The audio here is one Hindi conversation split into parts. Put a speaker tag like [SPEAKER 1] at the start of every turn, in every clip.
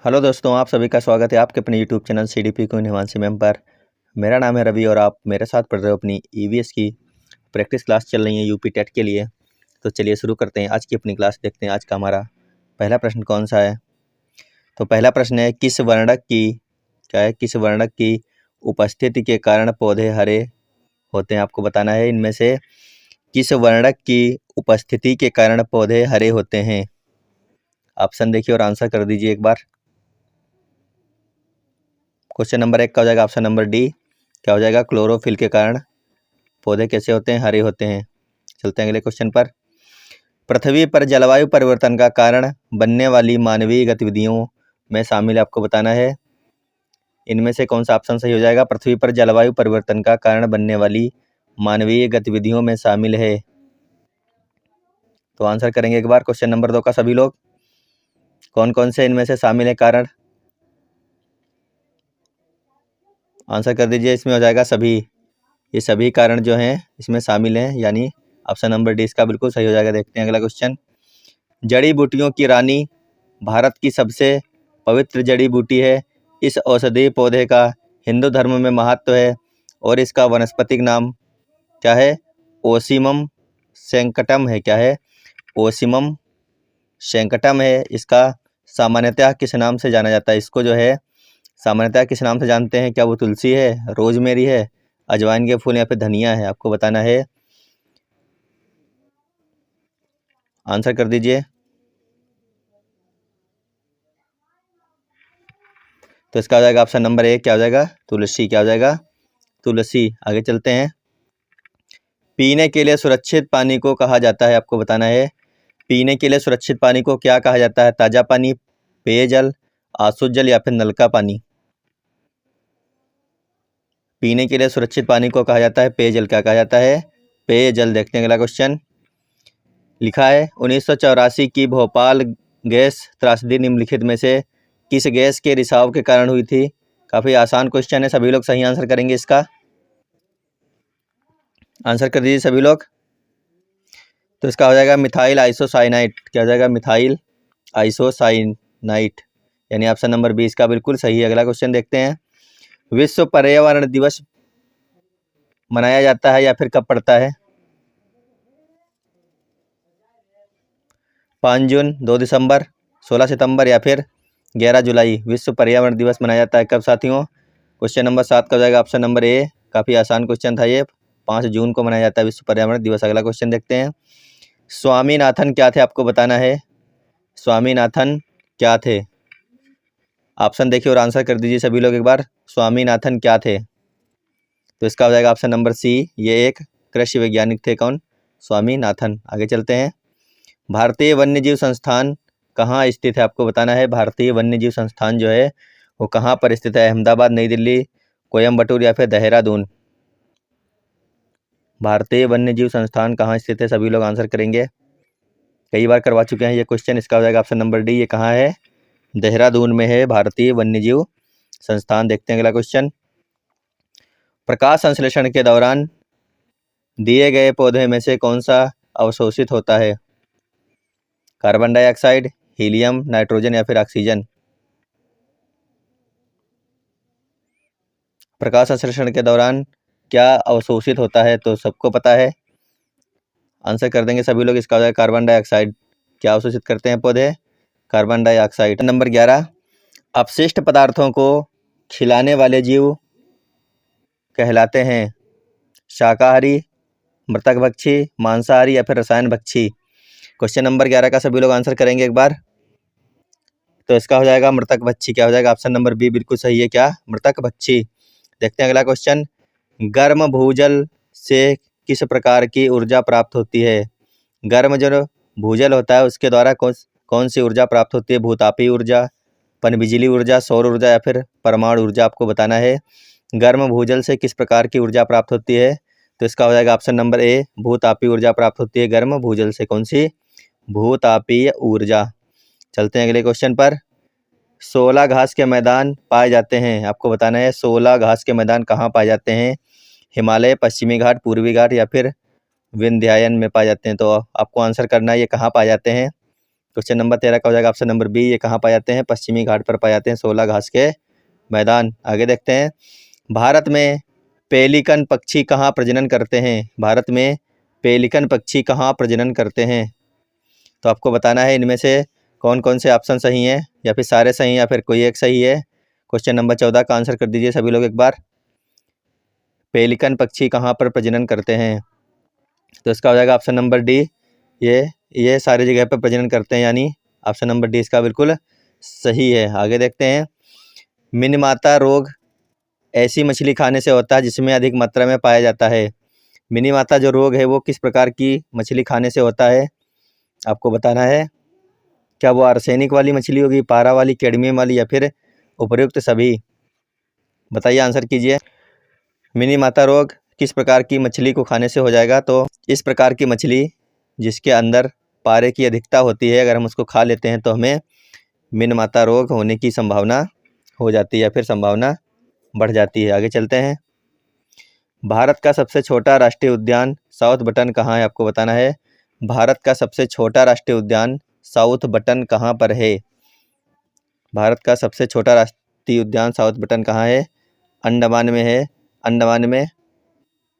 [SPEAKER 1] हेलो दोस्तों, आप सभी का स्वागत है आपके अपने YouTube channel CDP queen Himanshi ma'am पर। मेरा नाम है रवि और आप मेरे साथ पढ़ रहे हो अपनी EVS की प्रैक्टिस क्लास चल रही है यूपी टेट के लिए। तो चलिए शुरू करते हैं आज की अपनी क्लास। देखते हैं आज का हमारा पहला प्रश्न कौन सा है। तो पहला प्रश्न है, किस वर्णक की उपस्थिति के कारण पौधे हरे होते हैं। आपको बताना है इनमें से किस वर्णक की उपस्थिति के कारण पौधे हरे होते हैं। ऑप्शन देखिए और आंसर कर दीजिए एक बार। क्वेश्चन नंबर 1 का हो जाएगा ऑप्शन नंबर डी, क्या हो जाएगा, क्लोरोफिल के कारण पौधे कैसे होते हैं, हरे होते हैं। चलते हैं अगले क्वेश्चन पर। पृथ्वी पर जलवायु परिवर्तन का कारण बनने वाली मानवीय गतिविधियों में शामिल है। आपको बताना है इनमें से कौन सा ऑप्शन सही हो जाएगा। पृथ्वी पर जलवायु परिवर्तन का कारण बनने वाली मानवीय गतिविधियों में शामिल है। तो आंसर करेंगे एक बार क्वेश्चन नंबर 2 का सभी लोग। कौन कौन से इनमें से शामिल है कारण, आंसर कर दीजिए। इसमें हो जाएगा सभी, ये सभी कारण जो हैं इसमें शामिल हैं, यानी ऑप्शन नंबर डी इसका बिल्कुल सही हो जाएगा। देखते हैं अगला क्वेश्चन। जड़ी बूटियों की रानी भारत की सबसे पवित्र जड़ी बूटी है। इस औषधीय पौधे का हिंदू धर्म में महत्व है और इसका वानस्पतिक नाम क्या है, ओसिमम सैंक्टम है। क्या है, ओसिमम सैंक्टम है। इसका सामान्यतः किस नाम से जाना जाता है, इसको जो है सामान्यतः किस नाम से जानते हैं। क्या वो तुलसी है, रोजमेरी है, अजवाइन के फूल या फिर धनिया है। आपको बताना है, आंसर कर दीजिए। तो इसका हो जाएगा ऑप्शन नंबर 1, क्या हो जाएगा, तुलसी। क्या हो जाएगा, तुलसी। आगे चलते हैं। पीने के लिए सुरक्षित पानी को कहा जाता है। आपको बताना है पीने के लिए सुरक्षित पानी को क्या कहा जाता है। ताजा पानी, पेयजल, आशुद्ध जल या फिर नल का पानी। पीने के लिए सुरक्षित पानी को कहा जाता है पेयजल। क्या कहा जाता है, पेयजल। देखते हैं अगला क्वेश्चन। लिखा है 1984 की भोपाल गैस त्रासदी निम्नलिखित में से किस गैस के रिसाव के कारण हुई थी। काफ़ी आसान क्वेश्चन है, सभी लोग सही आंसर करेंगे इसका। आंसर कर दीजिए सभी लोग। तो इसका हो जाएगा मिथाइल आइसोसाइनाइट। क्या हो जाएगा, मिथाइल आइसोसाइनाइट, यानी ऑप्शन नंबर 20 का बिल्कुल सही है। अगला क्वेश्चन देखते हैं। विश्व पर्यावरण दिवस मनाया जाता है या फिर कब पड़ता है। 5 जून, 2 दिसंबर, 16 सितंबर या फिर 11 जुलाई। विश्व पर्यावरण दिवस मनाया जाता है कब साथियों। क्वेश्चन नंबर 7 का हो जाएगा ऑप्शन नंबर ए। काफ़ी आसान क्वेश्चन था ये। 5 जून को मनाया जाता है विश्व पर्यावरण दिवस। अगला क्वेश्चन देखते हैं। स्वामीनाथन क्या थे, आपको बताना है स्वामीनाथन क्या थे। ऑप्शन देखिए और आंसर कर दीजिए सभी लोग एक बार। स्वामीनाथन क्या थे। तो इसका हो जाएगा ऑप्शन नंबर सी, ये एक कृषि वैज्ञानिक थे। कौन, स्वामीनाथन। आगे चलते हैं। भारतीय वन्यजीव संस्थान कहाँ स्थित है। आपको बताना है भारतीय वन्यजीव संस्थान जो है वो कहाँ पर स्थित है। अहमदाबाद, नई दिल्ली, कोयम्बटूर या फिर देहरादून। भारतीय वन्यजीव संस्थान कहाँ स्थित है, सभी लोग आंसर करेंगे। कई बार करवा चुके हैं ये क्वेश्चन। इसका हो जाएगा ऑप्शन नंबर डी, ये कहाँ है, देहरादून में है भारतीय वन्यजीव संस्थान। देखते हैं अगला क्वेश्चन। प्रकाश संश्लेषण के दौरान दिए गए पौधे में से कौन सा अवशोषित होता है। कार्बन डाइऑक्साइड, हीलियम, नाइट्रोजन या फिर ऑक्सीजन। प्रकाश संश्लेषण के दौरान क्या अवशोषित होता है, तो सबको पता है, आंसर कर देंगे सभी लोग। इसका हो जाएगा कार्बन डाइऑक्साइड। क्या अवशोषित करते हैं पौधे, कार्बन डाइऑक्साइड। नंबर 11, अपशिष्ट पदार्थों को खिलाने वाले जीव कहलाते हैं। शाकाहारी, मृतक भक्षी, मांसाहारी या फिर रसायन भक्षी। क्वेश्चन नंबर 11 का सभी लोग आंसर करेंगे एक बार। तो इसका हो जाएगा मृतक भक्षी। क्या हो जाएगा, ऑप्शन नंबर बी बिल्कुल सही है। क्या, मृतक भक्षी। देखते हैं अगला क्वेश्चन। गर्म भूजल से किस प्रकार की ऊर्जा प्राप्त होती है। गर्म जो भूजल होता है उसके द्वारा कौन सी ऊर्जा प्राप्त होती है। भूतापीय ऊर्जा, पनबिजली ऊर्जा, सौर ऊर्जा या फिर परमाणु ऊर्जा। आपको बताना है गर्म भूजल से किस प्रकार की ऊर्जा प्राप्त होती है। तो इसका हो जाएगा ऑप्शन नंबर ए, भूतापीय ऊर्जा प्राप्त होती है गर्म भूजल से। कौन सी, भूतापीय ऊर्जा। चलते हैं अगले क्वेश्चन पर। 16 घास के मैदान पाए जाते हैं। आपको बताना है 16 घास के मैदान कहाँ पाए जाते हैं। हिमालय, पश्चिमी घाट, पूर्वी घाट या फिर विंध्यायन में पाए जाते हैं। तो आपको आंसर करना है ये कहाँ पाए जाते हैं। क्वेश्चन नंबर 13 का हो जाएगा ऑप्शन नंबर बी। ये कहाँ पाए जाते हैं? पश्चिमी घाट पर पाए जाते हैं 16 घास के मैदान। आगे देखते हैं, भारत में पेलिकन पक्षी कहाँ प्रजनन करते हैं? भारत में पेलिकन पक्षी कहाँ प्रजनन करते हैं? तो आपको बताना है इनमें से कौन कौन से ऑप्शन सही हैं, या फिर सारे सही हैं, या फिर कोई एक सही है। क्वेश्चन नंबर 14 का आंसर कर दीजिए सभी लोग एक बार। पेलिकन पक्षी कहाँ पर प्रजनन करते हैं? तो इसका हो जाएगा ऑप्शन नंबर डी। ये सारी जगह पर प्रजनन करते हैं, यानी ऑप्शन नंबर डी इसका बिल्कुल सही है। आगे देखते हैं, मिनीमाता रोग ऐसी मछली खाने से होता है जिसमें अधिक मात्रा में पाया जाता है। मिनीमाता जो रोग है वो किस प्रकार की मछली खाने से होता है? आपको बताना है। क्या वो आर्सेनिक वाली मछली होगी, पारा वाली, कैडमियम वाली, या फिर उपयुक्त सभी? बताइए, आंसर कीजिए। मिनीमाता रोग किस प्रकार की मछली को खाने से हो जाएगा? तो इस प्रकार की मछली जिसके अंदर पारे की अधिकता होती है, अगर हम उसको खा लेते हैं तो हमें मिनीमाता रोग होने की संभावना हो जाती है, या फिर संभावना बढ़ जाती है। आगे चलते हैं, भारत का सबसे छोटा राष्ट्रीय उद्यान साउथ बटन कहाँ है? आपको बताना है। भारत का सबसे छोटा राष्ट्रीय उद्यान साउथ बटन कहाँ पर है? भारत का सबसे छोटा राष्ट्रीय उद्यान साउथ बटन कहाँ है? अंडमान में है। अंडमान में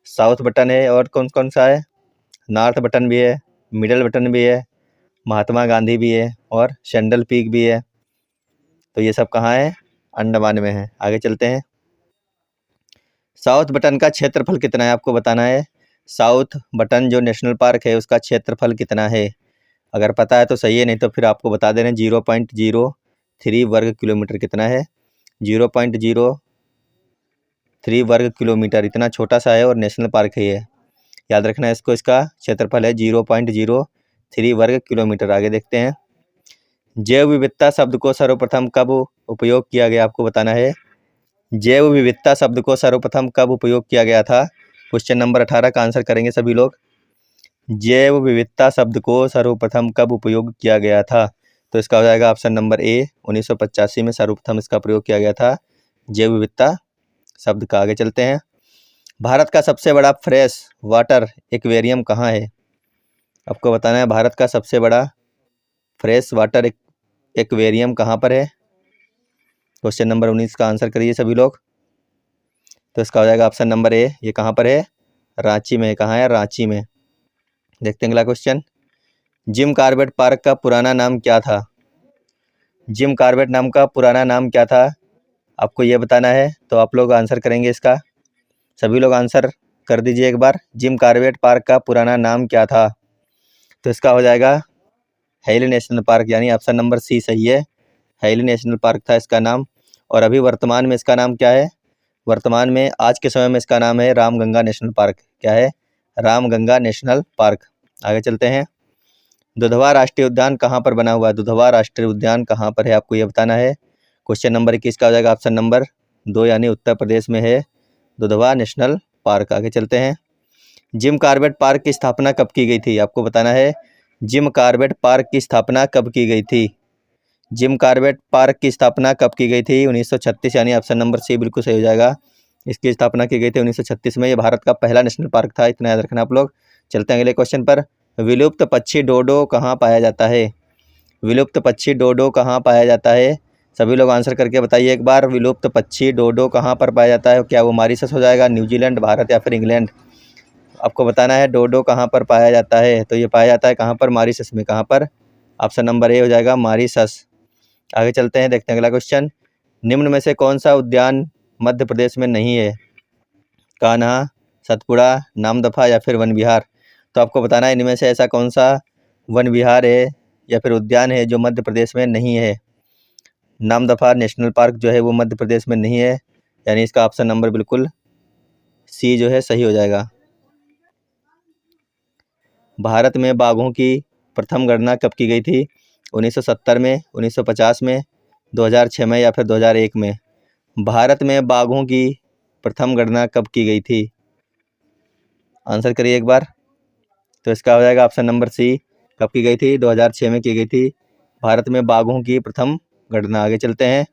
[SPEAKER 1] साउथ बटन है, और कौन कौन सा है? नॉर्थ बटन भी है, मिडल बटन भी है, महात्मा गांधी भी है, और सेंट्रल पीक भी है। तो ये सब कहाँ है? अंडमान में है। आगे चलते हैं, साउथ बटन का क्षेत्रफल कितना है? आपको बताना है। साउथ बटन जो नेशनल पार्क है उसका क्षेत्रफल कितना है? अगर पता है तो सही है, नहीं तो फिर आपको बता दे रहे हैं 0.03 वर्ग किलोमीटर कितना है? 0.03 वर्ग किलोमीटर, इतना छोटा सा है और नेशनल पार्क है ये, याद रखना है इसको। इसका क्षेत्रफल है 0.03 वर्ग किलोमीटर। आगे देखते हैं, जैव विविधता शब्द को सर्वप्रथम कब उपयोग किया गया? आपको बताना है। जैव विविधता शब्द को सर्वप्रथम कब उपयोग किया गया था? क्वेश्चन नंबर 18 का आंसर करेंगे सभी लोग। जैव विविधता शब्द को सर्वप्रथम कब उपयोग किया गया था? तो इसका हो जाएगा ऑप्शन नंबर ए। 1985 में सर्वप्रथम इसका प्रयोग किया गया था, जैव विविधता शब्द का। आगे चलते हैं, भारत का सबसे बड़ा फ्रेश वाटर एक्वेरियम कहाँ है? आपको बताना है, भारत का सबसे बड़ा फ्रेश वाटर एक्वेरियम कहाँ पर है? क्वेश्चन नंबर 19 का आंसर करिए सभी लोग। तो इसका हो जाएगा ऑप्शन नंबर ए। ये कहाँ पर है? रांची में। कहाँ है? रांची में। देखते हैं अगला क्वेश्चन, जिम कॉर्बेट पार्क का पुराना नाम क्या था? जिम कॉर्बेट नाम का पुराना नाम क्या था? आपको ये बताना है। तो आप लोग आंसर करेंगे इसका, सभी लोग आंसर कर दीजिए एक बार। जिम कॉर्बेट पार्क का पुराना नाम क्या था? तो इसका हो जाएगा हैली नेशनल पार्क, यानी ऑप्शन नंबर सी सही है। हैली नेशनल पार्क था इसका नाम। और अभी वर्तमान में इसका नाम क्या है? वर्तमान में आज के समय में इसका नाम है रामगंगा नेशनल पार्क। क्या है? Ramganga national park. आगे चलते हैं, दुधवा राष्ट्रीय उद्यान कहाँ पर बना हुआ है? दुधवा राष्ट्रीय उद्यान कहाँ पर है? आपको ये बताना है। क्वेश्चन नंबर 21 का हो जाएगा ऑप्शन नंबर 2, यानी उत्तर प्रदेश में है दुधवा नेशनल पार्क। आगे चलते हैं, जिम कॉर्बेट पार्क की स्थापना कब की गई थी? आपको बताना है, जिम कॉर्बेट पार्क की स्थापना कब की गई थी? जिम कॉर्बेट पार्क की स्थापना कब की गई थी? 1936, यानी ऑप्शन नंबर सी बिल्कुल सही हो जाएगा। इसकी स्थापना की गई थी 1936 में। ये भारत का पहला नेशनल पार्क था, इतना याद रखना आप लोग। चलते हैं अगले क्वेश्चन पर, विलुप्त पक्षी डोडो कहाँ पाया जाता है? विलुप्त पक्षी डोडो कहाँ पाया जाता है? सभी लोग आंसर करके बताइए एक बार, विलुप्त पक्षी डोडो कहाँ पर पाया जाता है? क्या वो मॉरिशस हो जाएगा, न्यूजीलैंड, भारत, या फिर इंग्लैंड? आपको बताना है डोडो कहाँ पर पाया जाता है। तो ये पाया जाता है कहाँ पर? मॉरिशस में। कहाँ पर? ऑप्शन नंबर ए हो जाएगा, मॉरिशस। आगे चलते हैं, देखते हैं अगला क्वेश्चन, निम्न में से कौन सा उद्यान मध्य प्रदेश में नहीं है? कान्हा, सतपुड़ा, नामदफा, या फिर वन विहार? तो आपको बताना है इनमें से ऐसा कौन सा वन विहार है या फिर उद्यान है जो मध्य प्रदेश में नहीं है। नामदफा नेशनल पार्क जो है वो मध्य प्रदेश में नहीं है, यानी इसका ऑप्शन नंबर बिल्कुल सी जो है सही हो जाएगा। भारत में बाघों की प्रथम गणना कब की गई थी? 1970 में, 1950 में, 2006 में, या फिर 2001 में? भारत में बाघों की प्रथम गणना कब की गई थी? आंसर करिए एक बार। तो इसका हो जाएगा ऑप्शन नंबर सी। कब की गई थी? 2006 में की गई थी भारत में बाघों की प्रथम गणना। आगे चलते हैं,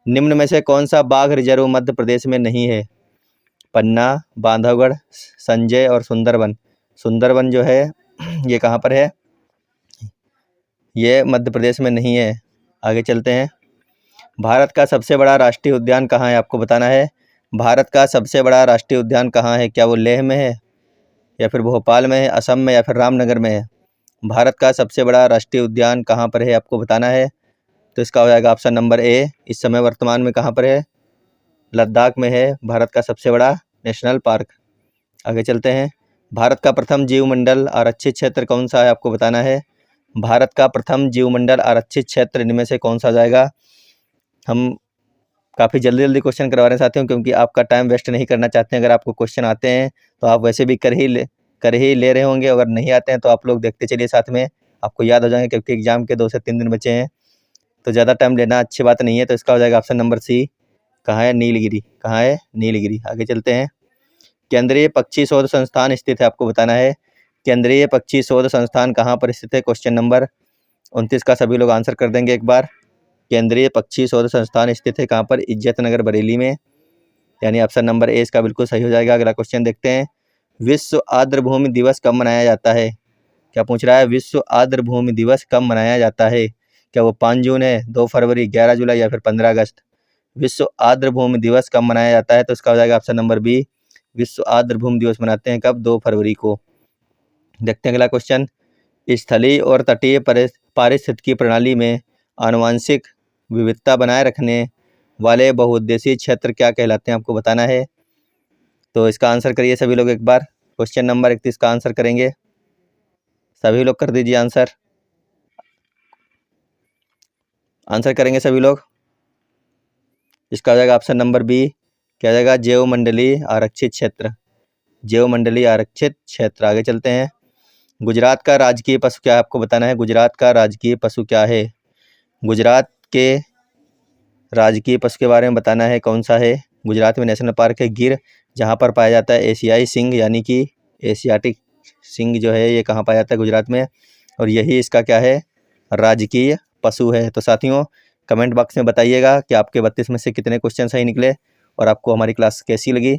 [SPEAKER 1] निम्न में से कौन सा बाघ रिजर्व मध्य प्रदेश में नहीं है? पन्ना, बांधवगढ़, संजय, और सुंदरवन। सुंदरवन जो है ये कहाँ पर है? ये मध्य प्रदेश में नहीं है। आगे चलते हैं। भारत का सबसे बड़ा राष्ट्रीय उद्यान कहाँ है, आपको बताना है। भारत का सबसे बड़ा राष्ट्रीय उद्यान कहाँ है? क्या वो लेह में है, या फिर भोपाल में है, असम में, या फिर रामनगर में है? भारत का सबसे बड़ा राष्ट्रीय उद्यान कहाँ पर है, आपको बताना है। तो इसका हो जाएगा ऑप्शन नंबर ए। इस समय वर्तमान में कहाँ पर है? लद्दाख में है भारत का सबसे बड़ा नेशनल पार्क। आगे चलते हैं। भारत का प्रथम जीवमंडल आरक्षित क्षेत्र कौन सा है, आपको बताना है। भारत का प्रथम जीवमंडल आरक्षित क्षेत्र इनमें से कौन सा जाएगा? हम काफ़ी जल्दी जल्दी क्वेश्चन करवा रहे हैं साथियों, क्योंकि आपका टाइम वेस्ट नहीं करना चाहते हैं। अगर आपको क्वेश्चन आते हैं तो आप वैसे भी कर ही ले रहे होंगे, अगर नहीं आते हैं तो आप लोग देखते चलिए, साथ में आपको याद हो जाएंगे, क्योंकि एग्जाम के 2 से 3 दिन बचे हैं, तो ज़्यादा टाइम लेना अच्छी बात नहीं है। तो इसका हो जाएगा ऑप्शन नंबर सी। कहाँ है? नीलगिरी। कहाँ है? नीलगिरी। आगे चलते हैं। केंद्रीय पक्षी शोध संस्थान स्थित है, आपको बताना है। केंद्रीय पक्षी शोध संस्थान कहाँ पर स्थित है? क्वेश्चन नंबर 29 का सभी लोग आंसर कर देंगे एक बार। केंद्रीय पक्षी शोध संस्थान स्थित है कहाँ पर? इज्जतनगर बरेली में, यानी ऑप्शन नंबर ए इसका बिल्कुल सही हो जाएगा। अगला क्वेश्चन देखते हैं। विश्व आर्द्रभूमि दिवस कब मनाया जाता है? क्या पूछ रहा है? विश्व आर्द्रभूमि दिवस कब मनाया जाता है? क्या वो 5 जून है, 2 फरवरी, 11 जुलाई, या फिर 15 अगस्त? विश्व आर्द्रभूमि दिवस कब मनाया जाता है? तो इसका हो जाएगा ऑप्शन नंबर बी। विश्व आर्द्रभूमि दिवस मनाते हैं कब? 2 फरवरी को। देखते हैं अगला क्वेश्चन। स्थलीय और तटीय पारिस्थितिकी प्रणाली में आनुवंशिक विविधता बनाए रखने वाले बहुउद्देशीय क्षेत्र क्या कहलाते हैं, आपको बताना है। तो इसका आंसर करिए सभी लोग एक बार। क्वेश्चन नंबर 31 का आंसर करेंगे सभी लोग। कर दीजिए आंसर। आंसर करेंगे सभी लोग। इसका हो जाएगा ऑप्शन नंबर बी। क्या जाएगा? जैवमंडलीय आरक्षित क्षेत्र। जैवमंडलीय आरक्षित क्षेत्र। आगे चलते हैं। गुजरात का राजकीय पशु क्या है, आपको बताना है। गुजरात का राजकीय पशु क्या है? गुजरात के राजकीय पशु के बारे में बताना है, कौन सा है। गुजरात में नेशनल पार्क है गिर, जहाँ पर पाया जाता है एशियाई सिंह, यानी कि एशियाटिक सिंह जो है ये कहाँ पाया जाता है? गुजरात में। और यही इसका क्या है? राजकीय पशु है। तो साथियों कमेंट बॉक्स में बताइएगा कि आपके 32 में से कितने क्वेश्चन सही निकले और आपको हमारी क्लास कैसी लगी।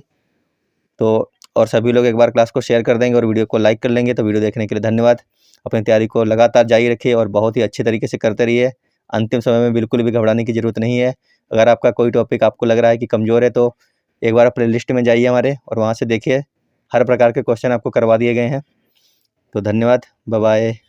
[SPEAKER 1] तो और सभी लोग एक बार क्लास को शेयर कर देंगे और वीडियो को लाइक कर लेंगे। तो वीडियो देखने के लिए धन्यवाद। अपनी तैयारी को लगातार जारी रखिए और बहुत ही अच्छे तरीके से करते रहिए। अंतिम समय में बिल्कुल भी घबराने की ज़रूरत नहीं है। अगर आपका कोई टॉपिक आपको लग रहा है कि कमज़ोर है तो एक बार प्ले लिस्ट में जाइए हमारे और वहाँ से देखिए, हर प्रकार के क्वेश्चन आपको करवा दिए गए हैं। तो धन्यवाद, बाय बाय।